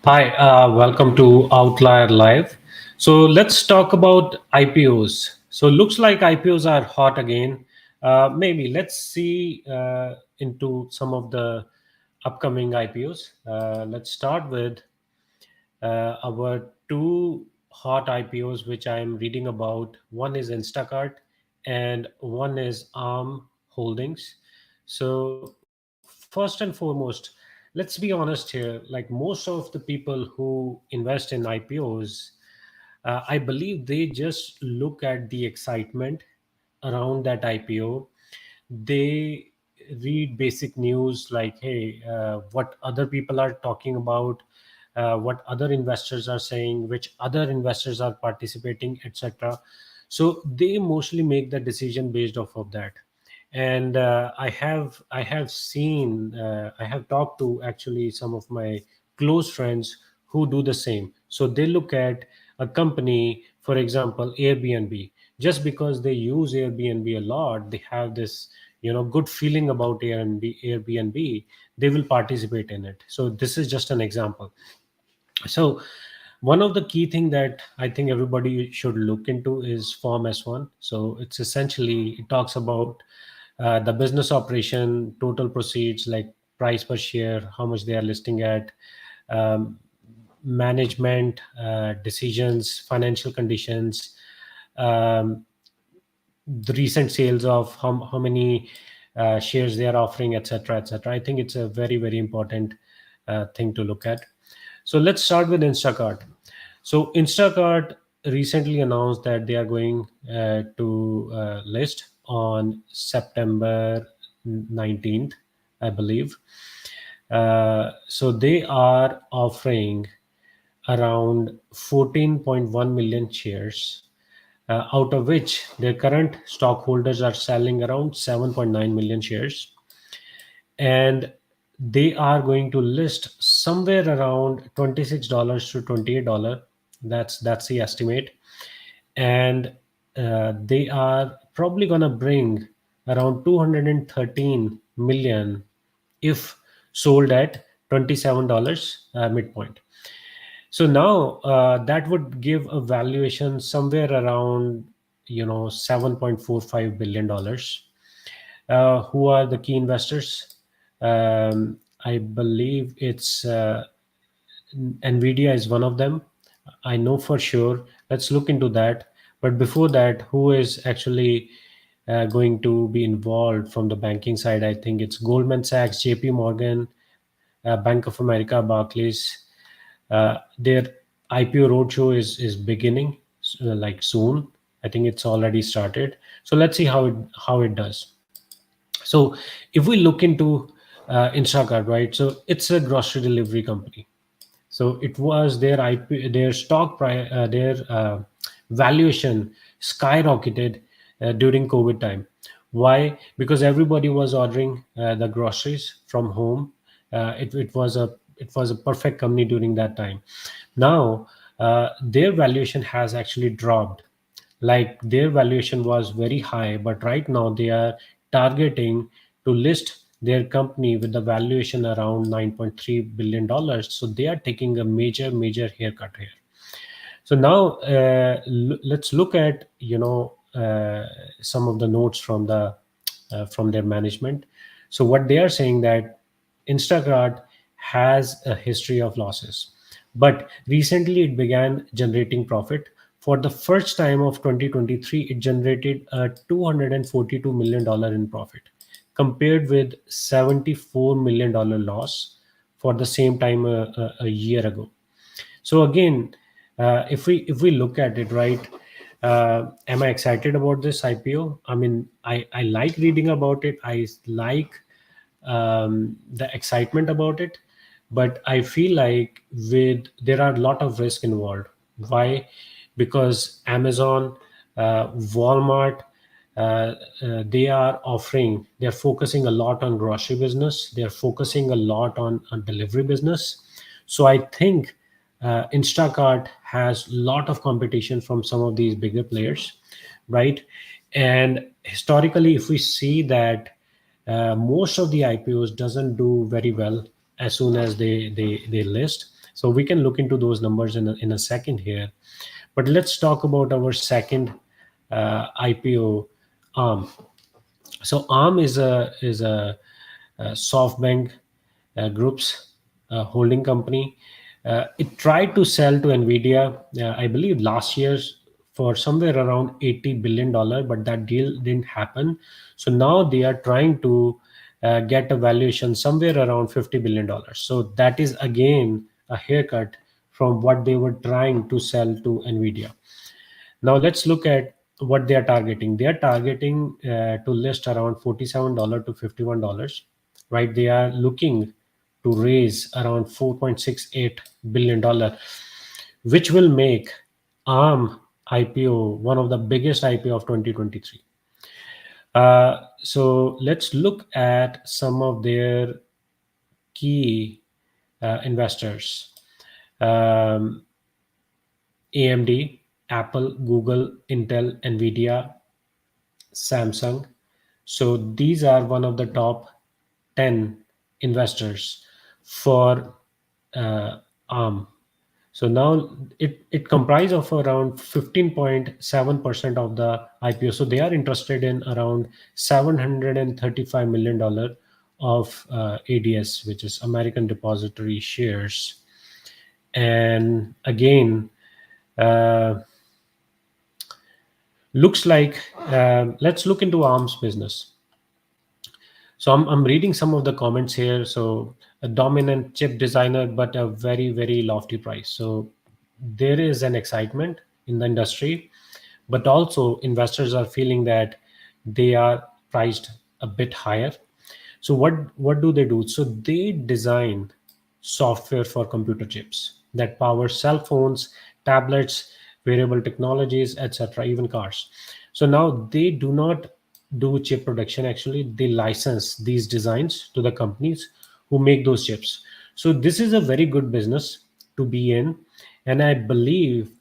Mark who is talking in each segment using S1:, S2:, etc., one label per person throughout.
S1: Hi, welcome to Outlier Live. So let's talk about IPOs. So looks like IPOs are hot again. Maybe let's see into some of the upcoming IPOs. Let's start with our two hot IPOs, which I am reading about. One is Instacart, and one is ARM Holdings. So first and foremost, let's be honest here. Like most of the people who invest in IPOs, I believe they just look at the excitement around that IPO. They read basic news like, hey, what other people are talking about, what other investors are saying, which other investors are participating, etc. So they mostly make the decision based off of that. And I have seen, I have talked to actually some of my close friends who do the same. So they look at a company, for example Airbnb. Just because they use Airbnb a lot, they have this good feeling about Airbnb, they will participate in it. So this is just an example. So one of the key thing that I think everybody should look into is Form S1. So it's essentially, it talks about the business operation, total proceeds like price per share, how much they are listing at, um, management decisions, financial conditions, um, the recent sales of how many shares they are offering, etc., etc. I think it's a very, very important thing to look at. So let's start with Instacart. So Instacart recently announced that they are going to list on September 19th, I believe. So they are offering around 14.1 million shares, out of which their current stockholders are selling around 7.9 million shares. And they are going to list somewhere around $26 to $28. That's the estimate. And they are probably going to bring around 213 million if sold at $27 midpoint. So now that would give a valuation somewhere around 7.45 billion dollars. Who are the key investors? I believe it's Nvidia is one of them. I know for sure. Let's look into that. But before that, who is actually going to be involved from the banking side? I think it's Goldman Sachs, JP Morgan, Bank of America, Barclays. Their IPO roadshow is beginning like soon. I think it's already started. So let's see how it does. So if we look into Instacart, right? So it's a grocery delivery company. So it was their their their valuation skyrocketed during COVID time. Why? Because everybody was ordering the groceries from home. It was a perfect company during that time. Now their valuation has actually dropped. Like their valuation was very high, but right now they are targeting to list their company with the valuation around $9.3 billion. So they are taking a major haircut here. So now let's look at some of the notes from their management. So what they are saying that Instacart has a history of losses, but recently it began generating profit. For the first time of 2023, it generated a $242 million in profit, compared with $74 million loss for the same time a year ago. So again, if we look at it, right, am I excited about this IPO? I mean, I like reading about it. I like the excitement about it, but I feel like with there are a lot of risk involved. Why? Because Amazon, Walmart, they are offering, they're focusing a lot on grocery business, they're focusing a lot on delivery business. So I think Instacart has a lot of competition from some of these bigger players, right? And historically, if we see that most of the IPOs doesn't do very well as soon as they list. So we can look into those numbers in a second here. But let's talk about our second IPO, ARM. So ARM is a SoftBank Group's holding company. It tried to sell to Nvidia, I believe, last year for somewhere around $80 billion, but that deal didn't happen. So now they are trying to get a valuation somewhere around $50 billion. So that is again a haircut from what they were trying to sell to Nvidia. Now let's look at what they are targeting. They are targeting to list around $47 to $51, right? They are looking to raise around $4.68 billion, which will make ARM IPO one of the biggest IPO of 2023. So let's look at some of their key investors. Um, AMD, Apple, Google, Intel, Nvidia, Samsung. So these are one of the top 10 investors for uh, ARM. So now it comprises of around 15.7% of the IPO. So they are interested in around $735 million of ADS, which is American Depository Shares. And again, uh, looks like let's look into ARM's business. So I'm reading some of the comments here. So a dominant chip designer, but a very, very lofty price. So there is an excitement in the industry, but also investors are feeling that they are priced a bit higher. So what do they do? So they design software for computer chips that power cell phones, tablets, wearable technologies, etc., even cars. So now they do not do chip production. Actually, they license these designs to the companies who make those chips. So this is a very good business to be in, and I believe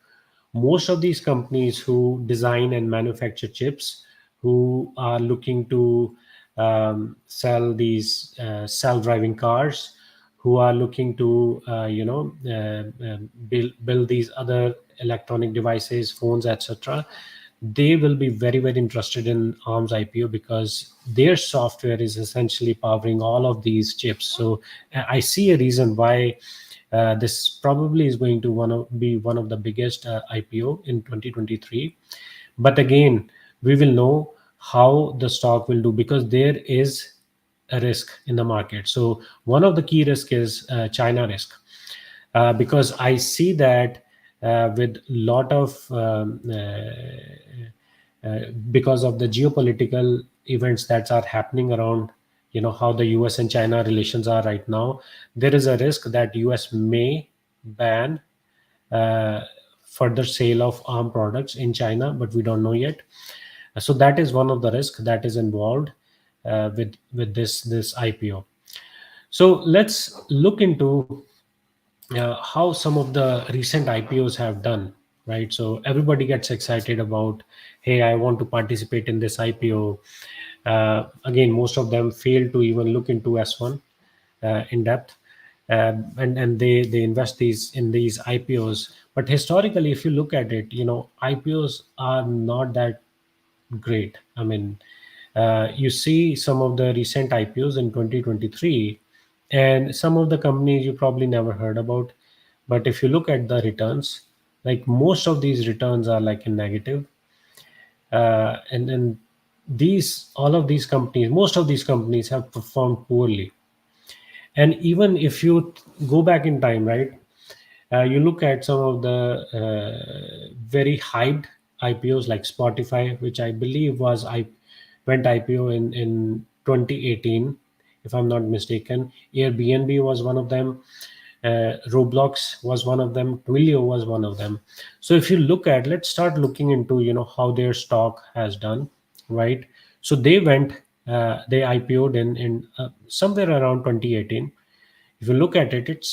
S1: most of these companies who design and manufacture chips, who are looking to sell these self-driving cars, who are looking to build these other electronic devices, phones, etc., they will be very, very interested in ARM's IPO because their software is essentially powering all of these chips. So I see a reason why this probably is going to be one of the biggest IPO in 2023. But again, we will know how the stock will do because there is a risk in the market. So one of the key risk is China risk, because I see that with lot of because of the geopolitical events that are happening around, how the US and China relations are right now, there is a risk that US may ban uh, further sale of arm products in China, but we don't know yet. So that is one of the risks that is involved with this IPO. So let's look into how some of the recent IPOs have done, right? So everybody gets excited about, hey, I want to participate in this IPO. Again, most of them fail to even look into S1 in depth, and they invest these in these IPOs. But historically, if you look at it, IPOs are not that great. I mean, you see some of the recent IPOs in 2023, and some of the companies you probably never heard about. But if you look at the returns, like most of these returns are like in negative, and these all of these companies, most of these companies have performed poorly. And even if you go back in time, right, you look at some of the very hyped IPOs like Spotify, which I believe went IPO in 2018, if I'm not mistaken. Airbnb was one of them. Roblox was one of them. Twilio was one of them. So if you look at, let's start looking into how their stock has done, right? So they IPO'd in somewhere around 2018. If you look at it,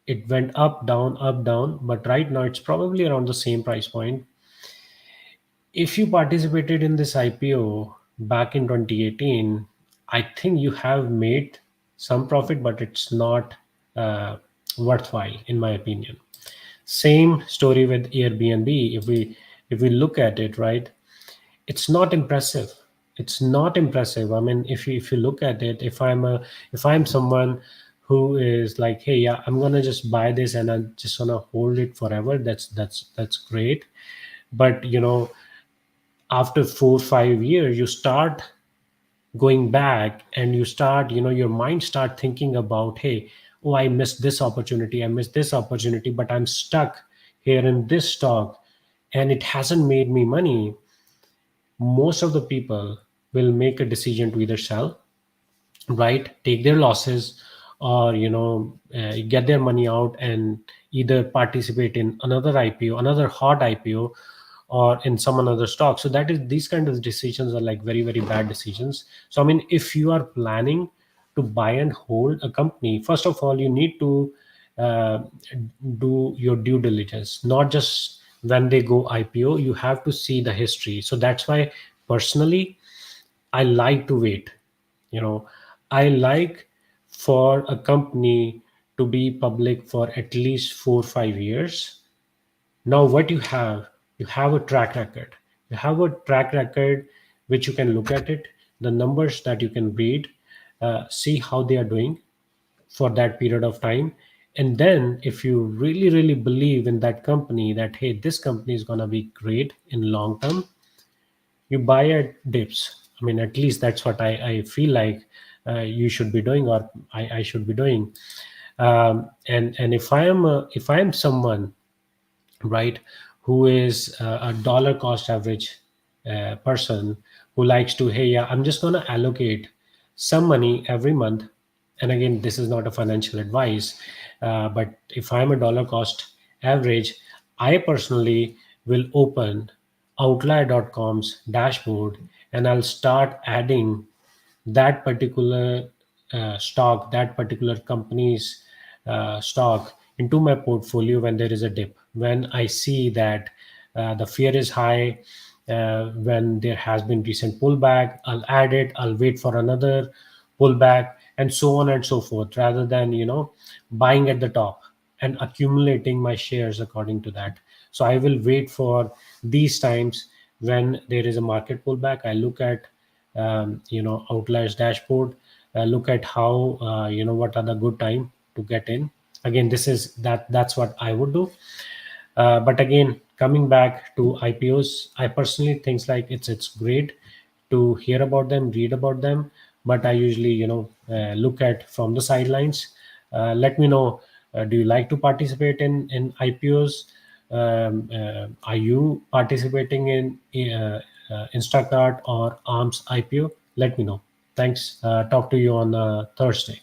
S1: it went up down, but right now it's probably around the same price point. If you participated in this IPO back in 2018, I think you have made some profit, but it's not uh, worthwhile in my opinion. Same story with Airbnb. If we look at it, right, it's not impressive. It's not impressive. I mean, if you look at it, if I'm someone who is like, hey, yeah, I'm gonna just buy this and I'm just gonna hold it forever, that's great. But after 4 5 years you start going back, and you start, your mind start thinking about, hey, oh, I missed this opportunity, I missed this opportunity, but I'm stuck here in this stock and it hasn't made me money. Most of the people will make a decision to either sell, right, take their losses, or get their money out and either participate in another IPO, another hot IPO, or in some another stock. So that is, these kind of decisions are like very very bad decisions. So I mean, if you are planning to buy and hold a company, first of all you need to uh, do your due diligence. Not just when they go IPO, you have to see the history. So that's why personally I like to wait. you know I like for a company to be public for at least 4 5 years. Now what you have a track record. You have a track record which you can look at it, the numbers that you can read, see how they are doing for that period of time. And then if you really really believe in that company, that hey, this company is going to be great in long term, you buy at dips. I mean, at least that's what I feel like you should be doing, or I should be doing. And if I am someone, right, who is a dollar cost average person, who likes to, hey, yeah, I'm just going to allocate some money every month. And again, this is not a financial advice, but if I'm a dollar cost average, I personally will open outlier.com's dashboard, and I'll start adding that particular stock, that particular company's stock into my portfolio when there is a dip. When I see that the fear is high, when there has been recent pullback, I'll add it. I'll wait for another pullback, and so on and so forth, rather than buying at the top and accumulating my shares according to that. So I will wait for these times when there is a market pullback. I look at Outliers dashboard, look at how what are the good time to get in. Again, that's what I would do. But again, coming back to IPOs, I personally think like it's great to hear about them, read about them, but I usually look at from the sidelines. Let me know. Do you like to participate in IPOs? Are you participating in Instacart or ARM's IPO? Let me know. Thanks. Talk to you on Thursday.